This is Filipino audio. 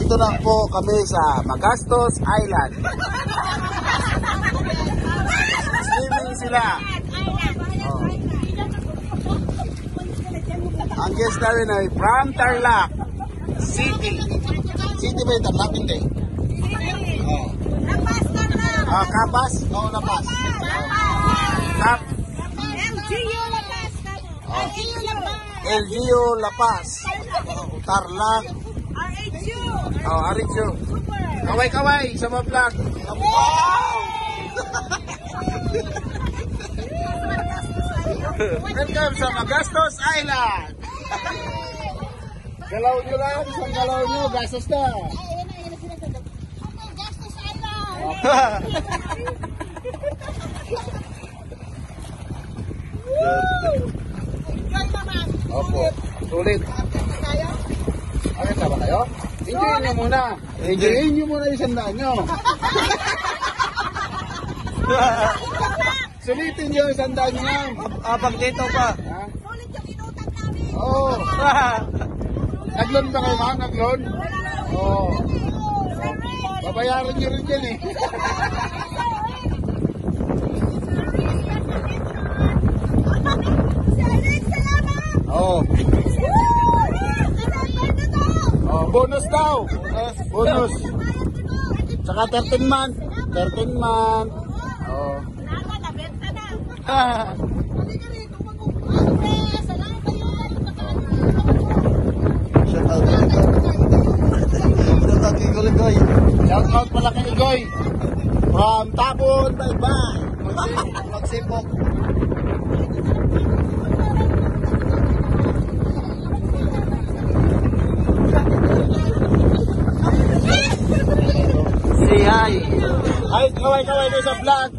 Nandito na po kami sa Magastos Island. Swimming sila. Oh. Ang guest namin ay from Tarlac City. City ba yung Tarlac? Hindi. Oh. Kapas? Oo, Lapas. Kap. LGU Lapas. Tarlac. RHU. Kaway-kaway sa mga vlog. Wow! Welcome sa Magastos Island. Galaw nyo lang, isang galaw nyo, gastos na. Gastos Island. Opo, sulit. Agad na ba kayo? Enjoyin nyo muna. Enjoyin nyo muna yung sandaan nyo. Sulitin nyo yung sandaan nyo lang. Abang dito pa. Sulit yung inutang namin. Oo. Naglon ba kayo mga? Naglon? Oo. Babayaran nyo rin yan eh. Oo. Oh, bonus daw. Bonus. Saka 13 month. 13 month. Oh. Shout out kay Guligoy. Shout out pala kay Igoy. From Tabon, bye-bye. Magsipok. Say hi. Hi, kaway-kaway na sa vlog.